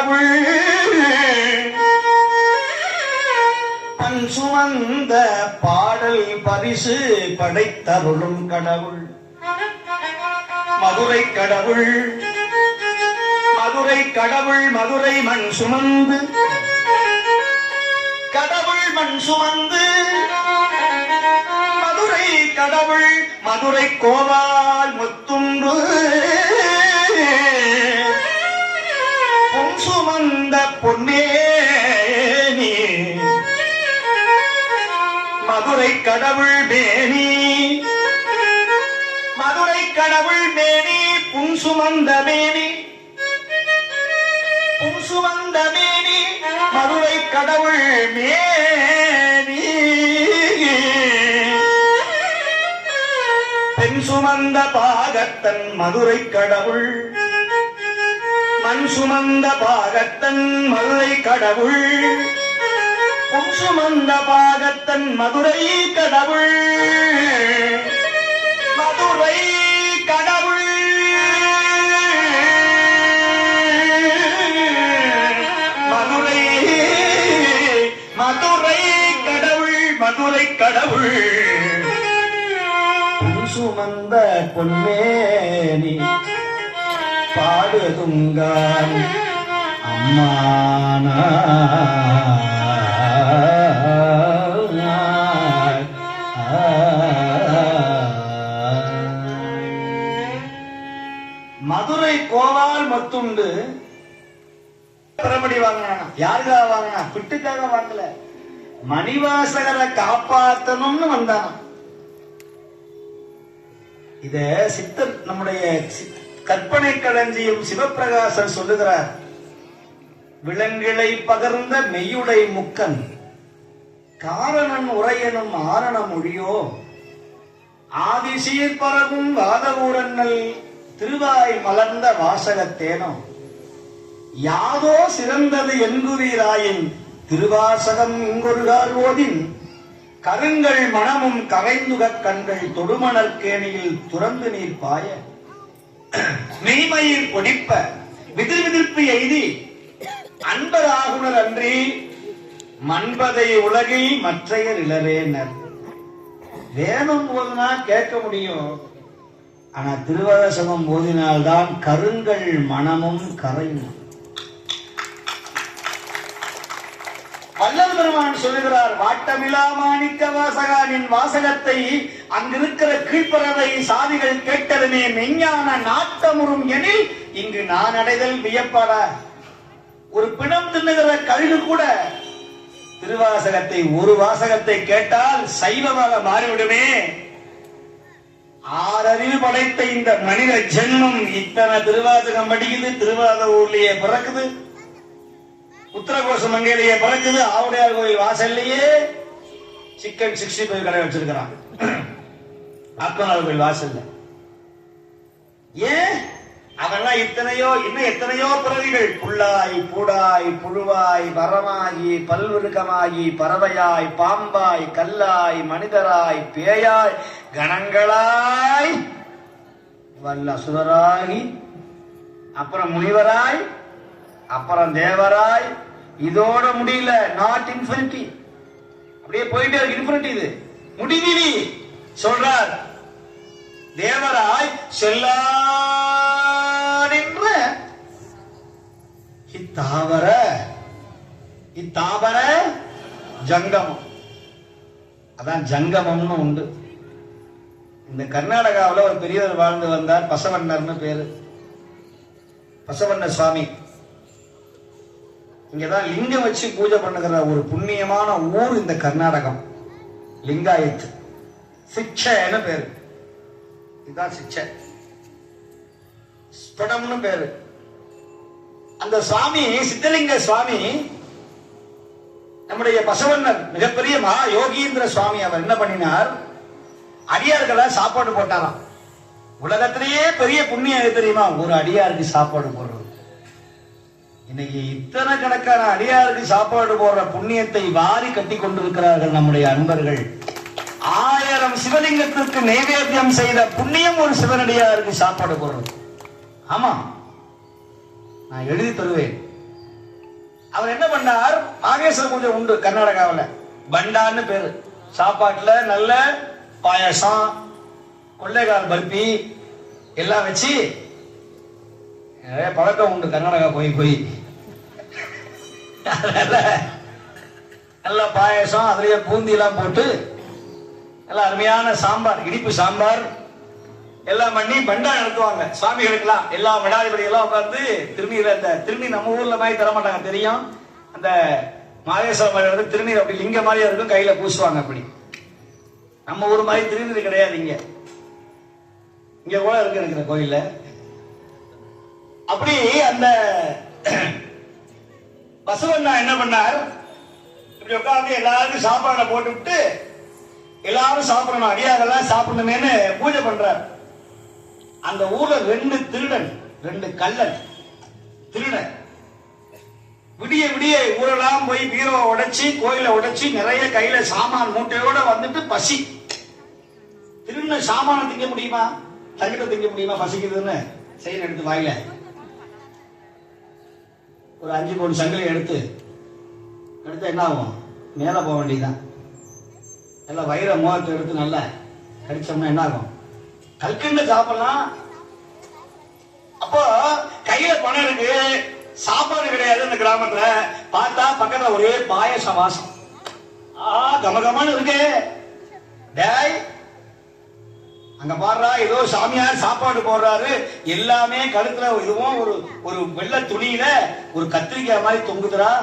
கடவுள் பண் சுமந்த பாடல் பரிசு படைத்தருளும் கடவுள் மதுரை கடவுள் மதுரை கடவுள் மதுரை மண் சுமந்து கடவுள் மண் சுமந்து மதுரை கடவுள் மதுரை கோவால் முத்துண்டு பொன் சுமந்த பொன்னேனி மதுரை கடவுள் மேனி மதுரை கடவுள் மேனி புன் சுமந்த மேனி புன் சுமந்த மேனி மதுரை கடவுள் மேனி பெண் சுமந்த பாகத்தன் மதுரை கடவுள் மண் சுமந்த பாகத்தன் மதுரை கடவுள் பொன் சுமந்த பாகத்தன் மதுரை கடவுள் மதுரை கடவுள் மதுரை மதுரை கடவுள் மதுரை கடவுள் சுமந்த பொன்மேனி பாடுதுங்கான் அம்மான மதுரை கோவால் மத்துண்டு பிரமடி வாங்கினா யாருக்காக வாங்கினா பிட்டுக்காக வாங்கல மணிவாசகரை காப்பாத்தணும்னு வந்தானா இத சித்தர் நம்முடைய கற்பனை களஞ்சியம் சிவப்பிரகாசர் சொல்லுகிறார் விலங்கிளை பகர்ந்த மெய்யுடை முக்கன் காரணன் உரையனும் ஆரண மொழியோ ஆதிசீர் பரவும் வாதவூரன்னல் திருவாய் மலர்ந்த வாசகத்தேனோ யாதோ சிறந்தது என்குவீராயின் திருவாசகம் இங்கொருகால் ஓதின் கருங்கள் மனமும் கரைந்துகக் கண்கள் தொடுமணற்கேணியில் துறந்து நீர் பாய மெய்மயிர் பொடிப்ப விதிர் விதிர்ப்பு எய்தி அன்பர் ஆகுனர் அன்றி மண்பதை உலகில் மற்றையர் இளரேனர். வேதம் போதுனா கேட்க முடியும், ஆனா திருவாசகம் போதினால்தான் கருங்கள் மனமும் கரையும். வள்ளல் பெருமான் சொல்லுகிறார், வாட்டமிலா மாணிக்க வாசகானின் வாசகத்தை அங்கிருக்கிற கீழ்ப்பறவை சாதிகள் கேட்டதுமே மெஞ்ஞான நாட்டமுறும் எனில் இங்கு நான் அடைதல் வியப்பட. ஒரு பிணம் தின்னுகிற கழுகு கூட திருவாசகத்தை ஒரு வாசகத்தை கேட்டால் சைவமாக மாறிவிடுமே. ஆறறிவு படைத்த இந்த மனித ஜென்மம் இத்தனை திருவாசகம் படிக்குது, திருவாரூர்லயே பிறக்குது, உத்தரகோச மங்கையிலேயே பிறக்குது, ஆவுடையார் கோயில் வாசல்லையே சிக்கன் 65 கடை வச்சிருக்கிறான் ஆத்மநாத கோயில் வாசல்ல. ஏன் அவெல்லாம் இத்தனையோ இன்னும் எத்தனையோ பிறவிகள், புல்லாய் பூடாய் புழுவாய் வரமாகி பல்விருக்கமாகி பறவையாய் பாம்பாய் கல்லாய் மனிதராய் பேயாய் கணங்களாய் வல்ல அசுரராகி அப்புறம் முனிவராய் அப்புறம் தேவராய், இதோட முடியல, நாட் இன்ஃபினிட்டி, அப்படியே போயிட்டே இருக்கு. இன்ஃபினிட்டி இது முடிவிலி. சொல்றார், தேவராய் செல்லா இத்தாவர ஜங்கமம். அதான் ஜங்கமம்னு உண்டு. இந்த கர்நாடகாவில் ஒரு பெரியவர் வாழ்ந்து வந்தார், பசவண்ணர்னு பேரு, பசவண்ண சுவாமி. இங்கதான் லிங்கம் வச்சு பூஜை பண்ணுகிற ஒரு புண்ணியமான ஊர் இந்த கர்நாடகம், லிங்காயத். சிக்ஷன்னு பேரு, இதுதான் சிக்ஷ, ஸ்படம்னு பேரு. அந்த சுவாமி சித்தலிங்க சுவாமி, நம்முடைய பசவண்ணர் மிகப்பெரிய மகா யோகீந்திர சுவாமி, அவர் என்ன பண்ணினார், அடியார்களை சாப்பாடு போட்டாராம். உலகத்திலேயே பெரிய புண்ணியம் எது தெரியுமா, ஒரு அடியாருக்கு சாப்பாடு போடுறது. இன்னைக்கு இத்தனை கணக்கான அடியாருக்கு சாப்பாடு போடுற புண்ணியத்தை வாரி கட்டி கொண்டிருக்கிறார்கள் நம்முடைய அன்பர்கள். 1000 சிவலிங்கத்திற்கு நைவேத்தியம் செய்த புண்ணியம் ஒரு சிவனடியாருக்கு சாப்பாடு போடுறது. ஆமா, நான் எழுதி தருவேன். அவர் என்ன பண்ணார், நாகேஸ்வர பூஜை உண்டு கர்நாடகாவில், பண்டான்னு பேரு. சாப்பாட்டுல நல்ல பாயசம், கொள்ளைக்கால் பருப்பி எல்லாம் வச்சு நிறைய பழக்கம் உண்டு கர்நாடகா போய் நல்ல பாயசம், அதுலயே பூந்தி எல்லாம் போட்டு நல்ல அருமையான சாம்பார், இனிப்பு சாம்பார் எல்லாம் பண்ணி பண்டா நடத்துவாங்க சுவாமிகளுக்கெல்லாம். எல்லா மடாதிபதி எல்லாம் உட்கார்ந்து திருநீர், அந்த திருநீர் நம்ம ஊர்ல மாதிரி தர மாட்டாங்க தெரியும், அந்த மாதேஸ்வரம் வந்து திருநீர் அப்படி லிங்க மாதிரியா இருக்கும், கையில பூசுவாங்க. அப்படி நம்ம ஊர் மாதிரி திருநீர் கிடையாது இங்க. இங்க கூட இருக்கு இந்த கோயில்ல. அப்படி அந்த பசவண்ணா என்ன பண்ணார், இப்படி உட்கார்ந்து எல்லாருக்கும் சாப்பாடை போட்டு விட்டு எல்லாரும் சாப்பிடணும், அடியாரெல்லாம் சாப்பிடணுமேனு பூஜை பண்றார். அந்த ஊர்ல 2 திருடன், 2 கள்ளன் திருடன் விடிய விடிய ஊரெல்லாம் போய் பீரோவை உடைச்சி, கோயிலை உடைச்சி, நிறைய கையில சாமான் மூட்டையோட வந்துட்டு பசி. திருண்ண சாமான திங்க முடியுமா, தங்கிட்ட திங்க முடியுமா, பசிக்குதுன்னு செயின் எடுத்து வாயில ஒரு 5 பவுன் சங்கிலி எடுத்து என்ன ஆகும், மேல போக வேண்டியதுதான். எல்லாம் வயிற மோகத்தை எடுத்து நல்லா கடிச்சோம்னா என்ன ஆகும், கல்கண்டு சாப்பிடலாம். அப்போ கையில பணம் இருக்கு, சாப்பாடு கிடையாது. இந்த கிராமத்துல பார்த்தா பக்கத்துல ஒரே பாயச வாசம், கமகமான இருக்கு. டேய் அங்க பாடுறா, ஏதோ சாமியார் சாப்பாடு போடுறாரு, எல்லாமே கழுத்துல இதுவும் ஒரு வெள்ளை துணியில ஒரு கத்திரிக்காய் மாதிரி தொங்குதுரா,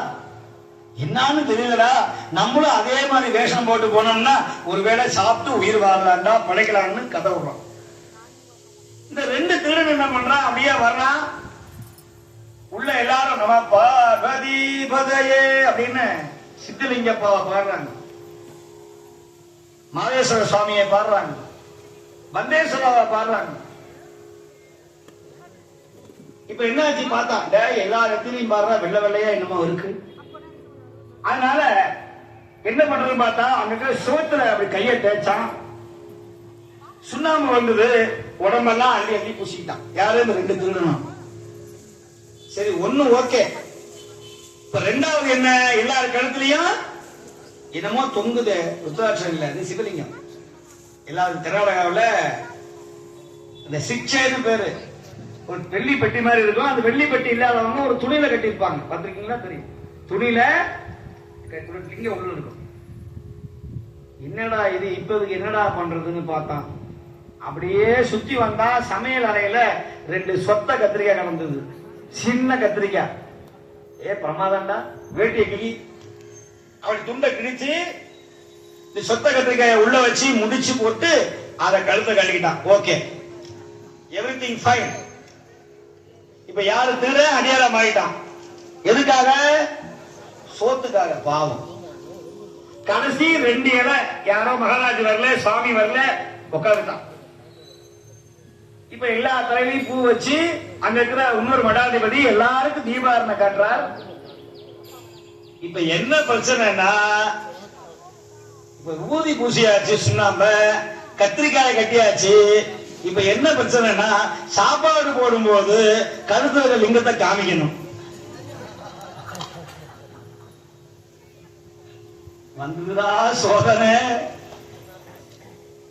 என்னன்னு தெரியலடா. நம்மளும் அதே மாதிரி வேஷம் போட்டு போனோம்னா ஒருவேளை சாப்பிட்டு உயிர் வாழலாம்டா, படைக்கலாம்னு கதை விடுறோம். இந்த 2 திருடன் என்ன பண்றான், அப்படியே வர்றான். உள்ள எல்லாரும் நம்ம பார்வதி பதையே அப்படின்னு சித்தலிங்க பாடுறாங்க, மாதேஸ்வர சுவாமியை பாடுறாங்க, பந்தேஸ்வராவை பாடுறாங்க. இப்ப என்னாச்சு பார்த்தா, எல்லா இடத்துலயும் பாடுறா, வெள்ளை வெள்ளையா என்னமோ இருக்கு. அதனால என்ன பண்றதுன்னு பார்த்தா, அங்க சோத்துல அப்படி கையை தேய்ச்சான், சுண்ணாம்பு வந்தது, உடம்பெல்லாம் அள்ளி அள்ளி பூசிக்கிட்டான். யாரு, இந்த 2 திருடனும். சரி, ஒண்ணு ஓகே. இப்ப 2வது என்ன, எல்லாரும் கழுத்துலயும் என்னமோ தொங்குது, ருத்ராட்சம் இல்ல, அது சிவலிங்கம். எல்லாரும் கர்நாடகாவில் அந்த சிக்ஷைன்னு பேரு, ஒரு வெள்ளி பெட்டி மாதிரி இருக்கும். அந்த வெள்ளி பெட்டி இல்லாதவங்க ஒரு துணியில கட்டியிருப்பாங்க, பார்த்திருக்கீங்களா, தெரியும். துணியில லிங்கம் உள்ள இருக்கும். என்னடா இது, இப்போதைக்கு என்னடா பண்றதுன்னு பார்த்தான். அப்படியே சுத்தி வந்தா சமையல் அறையில 2 சொத்த கத்திரிக்காய் கிடந்தது, சின்ன கத்திரிக்காய். பிரமாதம்டா, வேட்டியை கிளி, அப்படி துண்டை கிழிச்சு இந்த சொத்த கத்திரிக்காயை உள்ள வச்சு முடிச்சு போட்டு அதை கழுத்தை கழுவிட்டான். Okay, everything fine. இப்ப யாரு திருட, அடியாரம் ஆயிட்டான். எதுக்காக, சோத்துக்காக. பாவம். கடைசி 2 இலை, யாரோ மகாராஜ் வரல, சுவாமி வரல, உட்காந்துட்டான். இப்ப எல்லா தலையிலையும் பூ வச்சு அங்க இருக்கிற இன்னொரு மடாதிபதி எல்லாருக்கும் தீபாரணை காட்டுறார். இப்ப என்ன பிரச்சனைனா, இப்ப ஊதி பூசியாச்சு, சுண்ணாம்ப கத்திரிக்காய் கட்டியாச்சு. இப்ப என்ன பிரச்சனைனா, சாப்பாடு போடும்போது கருத்துல லிங்கத்தை காமிக்கணும். வந்துதா சோதனை.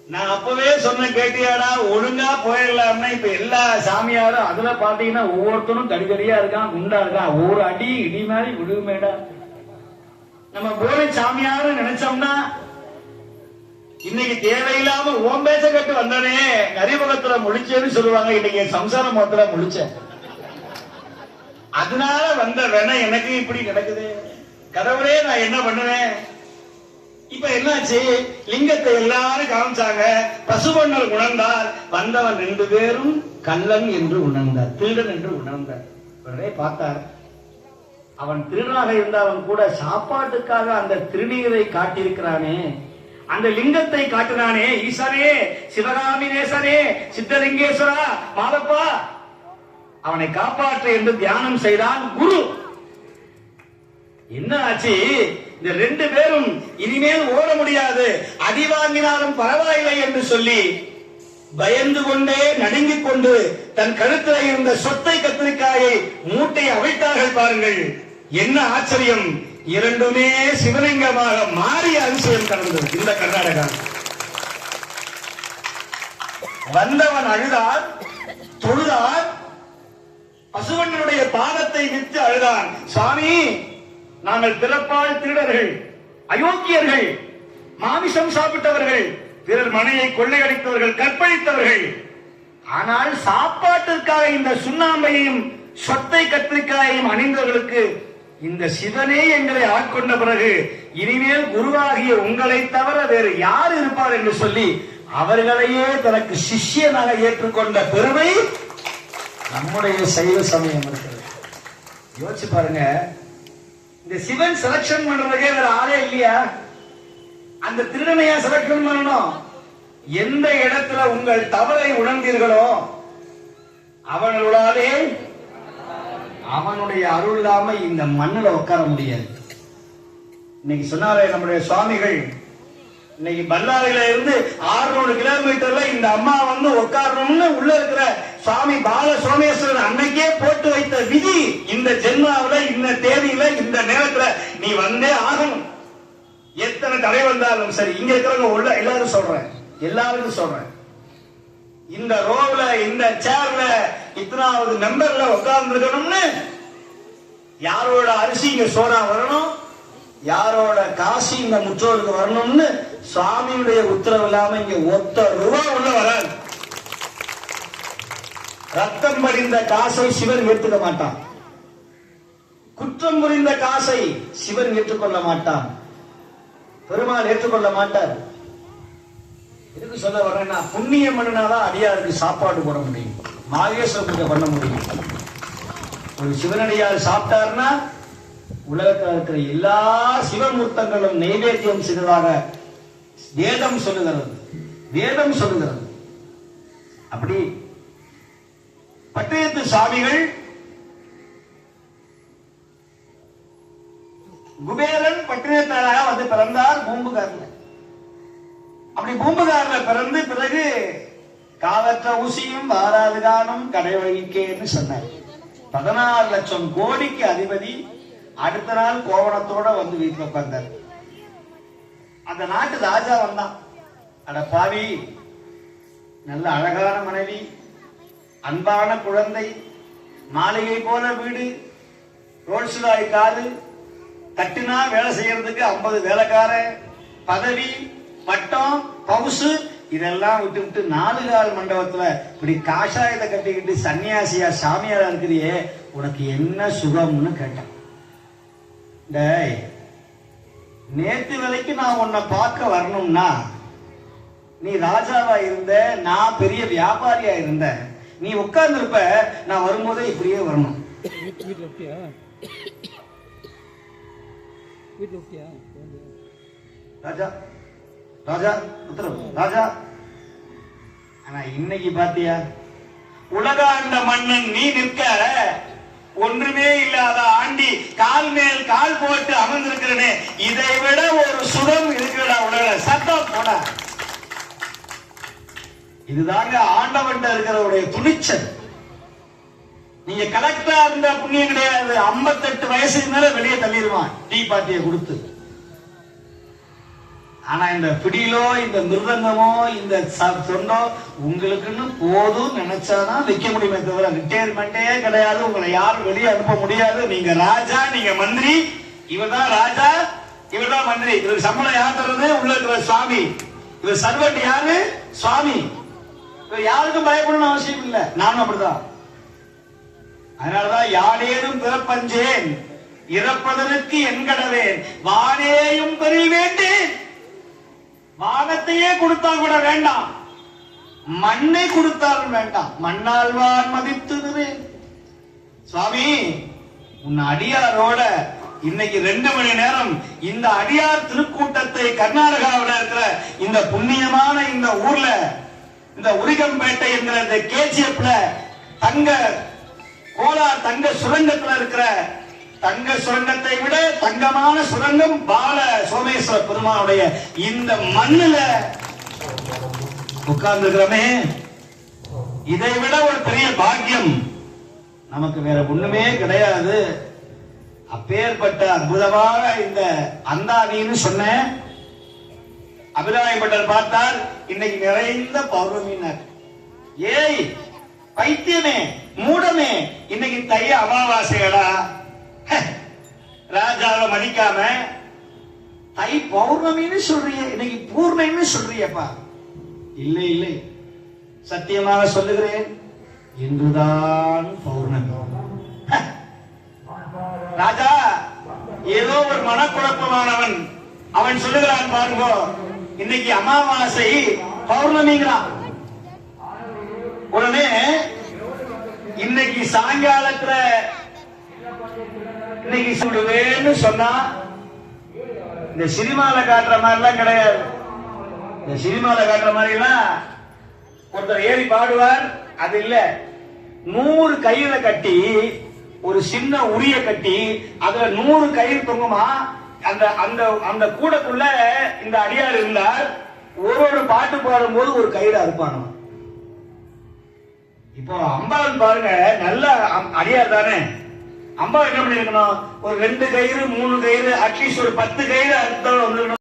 நான் அப்பவே சொன்ன, கேட்டியாடா, ஒழுங்கா போயிடலாம்னா. இப்ப எல்லா சாமியாரும் அதுல பாத்தீங்கன்னா ஒவ்வொருத்தரும் கடிகடியா இருக்கான், குண்டா இருக்கான். ஒரு அடி இடி மாதிரி விடுமேடா. நம்ம போலி சாமியாரும் நினைச்சோம்னா, இன்னைக்கு தேவையில்லாம ஓம் பேச கட்டு வந்தனே, நரிமுகத்துல முழிச்சேன்னு சொல்லுவாங்க. இன்னைக்கு சம்சார முகத்துல முழிச்ச, அதனால வந்த வேணா எனக்கு இப்படி நடக்குது. கடவுளே, நான் என்ன பண்ணுவேன்? இப்ப என்னாச்சு, லிங்கத்தை எல்லாரும் காமிச்சாங்க. பசுபொன்னல் உணர்ந்தார். வந்தவன் 2 பேரும் கள்ளன் என்று உணர்ந்தார், திருடன் என்று உணர்ந்தார். உடனே பார்த்தார், அவன் திருடனாக இருந்தவன் கூட சாப்பாட்டுக்காக அந்த திருநீரை காட்டியிருக்கிறானே, அந்த லிங்கத்தை காட்டினானே, ஈசனே, சிவகாமி நேசனே, சித்தலிங்கேஸ்வரா, மாதப்பா, அவனை காப்பாற்ற என்று தியானம் செய்தான் குரு. என்ன ஆச்சு, இந்த 2 பேரும் இனிமேல் ஓட முடியாது, அடி வாங்கினாலும் பரவாயில்லை என்று சொல்லி பயந்து கொண்டே நடுங்கிக் கொண்டு தன் கழுத்தில் இருந்த சொத்தை கத்திரிக்காயை மூட்டை அவிழ்த்தார்கள். பாருங்கள், என்ன ஆச்சரியம், இரண்டுமே சிவலிங்கமாக மாறிய அதிசயம் கடந்தது இந்த கர்நாடகா. வந்தவன் அழுதான், தொழுதான், பசுவனுடைய பாதத்தை விட்டு அழுதான். சுவாமி, நாங்கள் பிறப்பால் திருடர்கள், அயோக்கியர்கள், மாமிசம் சாப்பிட்டவர்கள், பிறர் மனையை கொள்ளையடித்தவர்கள், கற்பழித்தவர்கள். ஆனால் சாப்பாட்டிற்காக இந்த சுண்ணாம்பையும் சொத்தை கத்திரிக்காயையும் அணிந்தவர்களுக்கு இந்த சிவனே எங்களை ஆட்கொண்ட பிறகு இனிமேல் குருவாகிய உங்களை தவிர வேறு யார் இருப்பார் என்று சொல்லி அவர்களையே தனக்கு சிஷ்யனாக ஏற்றுக்கொண்ட பெருமை நம்முடைய சைவ சமயம் இருக்கிறது. யோசிச்சு பாருங்க, இந்த சிவன் செலக்ஷன் பண்றதுக்கே வேற ஆளே இல்லையா? அந்த திருடனையா செலக்ஷன் பண்ணணும்? எந்த இடத்துல உங்கள் தவறை உணர்ந்தீர்களோ அவர்களாலே அவனுடைய அருள் இல்லாம இந்த மண்ணில் உட்கார முடியாது. இன்னைக்கு சொன்னாரே நம்முடைய சுவாமிகள், இன்னைக்கு பல்லாரியில இருந்து 600 கிலோமீட்டர்ல இந்த அம்மா வந்து உட்காரணும்னு உள்ள இருக்கிற சுவாமி பால சோமேஸ்வரன் அன்னைக்கே போட்டு வைத்த விதி. இந்த ஜென்மாவில, இந்த தேதியில, இந்த நேரத்துல நீ வந்தே ஆகணும். எத்தனை தடை வந்தாலும் சரி. இங்க இருக்கிறவங்க உள்ள எல்லாரும் சொல்றேன், எல்லாருக்கும் சொல்றேன், இந்த ரோவ்ல, இந்த சேர்ல, இத்தனாவது நம்பர்ல உட்கார்ந்து இருக்கணும்னு, யாரோட அரிசி இங்க சோறா வரணும், யாரோட காசி இந்த முற்றோருக்கு வரணும்னு சுவாமியுடைய உத்தரவு இல்லாம இங்க ஒத்த ரூபா உள்ள வராது. ரத்தம் படிந்த காசை சிவன் ஏற்றுக்க மாட்டான். குற்றம் புரிந்த காசை சிவன் ஏற்றுக்கொள்ள மாட்டான். பெருமாள் ஏற்றுக்கொள்ள மாட்டார். எதுக்கு சொல்ல வர்றேன்னா, புண்ணியம் பண்ணினாதான் அடியாருக்கு சாப்பாடு போட முடியும், மாகேஸ்வரத்துக்கு பண்ண முடியும். ஒரு சிவனடியார் சாப்பிட்டாருன்னா உலகத்தில் இருக்கிற எல்லா சிவமூர்த்தங்களும் நைவேத்தியம் செய்ததாக வேதம் சொல்லுகிறது. வேதம் சொல்லுகிறது. அப்படி பட்டயத்து சாமிகள் குபேரன் பட்டினத்தாராக வந்து பிறந்தார் பூம்புகார்ல. அப்படி பூம்புகார்ல பிறந்து பிறகு காவற்ற ஊசியும் வாராது காணும் கடை வழிக்கேன்னு சொன்னார். 16 லட்சம் கோடிக்கு அதிபதி. அடுத்த நாள் கோவணத்தோட வந்து வீட்டுல உட்கார்ந்தார். அந்த நாட்டு ராஜா வந்தான். அட பாவி, நல்ல அழகான மனைவி, அன்பான குழந்தை, மாளிகை போல வீடு, ரோல்ஸ்ராய் காரு, கட்டினா வேலை செய்யறதுக்கு 50 வேலைக்கார, பதவி, பட்டம், பவுசு, இதெல்லாம் விட்டு விட்டு 4 கால் மண்டபத்துல இப்படி காஷாயத்தை கட்டிக்கிட்டு சன்னியாசியா சாமியாரா இருக்கிறியே, உனக்கு என்ன சுகம்னு கேட்டான். டேய், நேத்து வரைக்கும் நான் உன்னை பார்க்க வரணும்னா நீ ராஜாவா இருந்த, நான் பெரிய வியாபாரியா இருந்த, நீ உட்கார்ந்து இருப்ப, நான் வரும்போதே இப்படியே வரணும். ராஜா ராஜா உத்தரவு ராஜா. ஆனா இன்னைக்கு பாத்தியா, உலகாண்ட மன்னன் நீ நிற்க, ஒன்றுமே இல்லாத ஆண்டி கால் மேல் கால் போட்டு அமர்ந்திருக்கிறனே, இதை விட ஒரு சுகம் இருக்கிறதா உலக? சத்தம் போட. இதுதாங்க ஆண்டவன் இருக்கிறவருடைய துணிச்சல். நீங்க கலெக்டரா இருந்த புண்ணியம் கிடையாது. 58 வயசுக்கு மேல வெளியே தள்ளிடுவான் டீ பார்ட்டியை கொடுத்து. ஆனா இந்த பிடியிலோ, இந்த மிருதங்கமோ, இந்த சொந்தோ உங்களுக்குன்னு போதும் நினைச்சாதான் வைக்க முடியுமே தவிர ரிட்டையர்மெண்டே கிடையாது. உங்களை யாரும் வெளியே அனுப்ப முடியாது. நீங்க ராஜா, நீங்க மந்திரி. இவர் தான் ராஜா, இவர் தான் மந்திரி. இவருக்கு சம்பளம் யார் தர்றது? உள்ள இருக்கிற சுவாமி. இவர் சர்வெண்ட் யாரு? சுவாமி. இவர் யாருக்கும் பயப்படணும் அவசியம் இல்லை. நானும் அப்படிதான். அதனாலதான் யாரேனும் பிறப்பஞ்சேன், இறப்பதற்கு என்கடவேன், வானேயும் பெரிய வேண்டேன். வானத்தையே கொடுத்தா கூட வேண்டாம், மண்ணை கொடுத்தாலும் வேண்டாம், மண்ணாழ்வான் மதித்து. சுவாமி, உன் அடியாரோட இன்னைக்கு 2 மணி நேரம் இந்த அடியார் திருக்கூட்டத்தை கர்நாடகாவில் இருக்கிற இந்த புண்ணியமான இந்த ஊர்ல, இந்த உரிகம்பேட்டை என்கிற இந்த கேஜிஎப்ல தங்க கோலார் தங்க சுரங்கத்தில் இருக்கிற தங்க சுரங்கத்தை விட தங்கமான சுரங்கம் பால சோமேஸ்வர பெருமானுடைய இந்த மண்ணுல உட்கார்ந்துக்கிறோமே, இதை விட ஒரு பெரிய பாக்கியம் நமக்கு வேற ஒண்ணுமே கிடையாது. அப்பேற்பட்ட அற்புதமான இந்த அந்தாதின்னு சொன்ன அபிராமி பட்டர் பார்த்தார், இன்னைக்கு நிறைந்த பௌர்ணமினார். ஏய் பைத்தியமே, மூடமே, இன்னைக்கு தை அமாவாசைகளா? ராஜாவை மதிக்காம தை பௌர்ணமின்னு சொல்றிய, இன்னைக்கு பூர்ணின்னு சொல்றியப்பா. இல்லை இல்லை, சத்தியமாக சொல்லுகிறேன், இன்றுதான் பௌர்ணமி. ராஜா ஏதோ ஒரு மனக்குழப்பமானவன், அவன் சொல்லுகிறான் பாருங்க, இன்னைக்கு அமாவாசை பௌர்ணமிங்கிறான். உடனே இன்னைக்கு சாயங்காலத்துல இன்னைக்கு சுடுவேன்னு சொன்னா, இந்த சினிமால காட்டுற மாதிரி எல்லாம் கிடையாது. இந்த சினிமால காட்டுற மாதிரி எல்லாம் ஒருத்தர் ஏறி பாடுவார், அது இல்ல. 100 கயிறை கட்டி, ஒரு சின்ன உரிய கட்டி, அதுல 100 கயிறு தொங்குமா. அந்த அந்த அந்த கூடக்குள்ள இந்த அடியார் இருந்தார். ஒரு பாட்டு பாடும்போது ஒரு கயிறு அறுப்பானோ. இப்போ அம்பாள் பாருங்க, நல்ல அடியார் தானே. அம்பாள் என்ன பண்ணிருக்கணும், ஒரு 2 கயிறு 3 கயிறு, அட்லீஸ்ட் ஒரு 10 கயிறு அறுத்தவங்க வந்துருக்கணும்.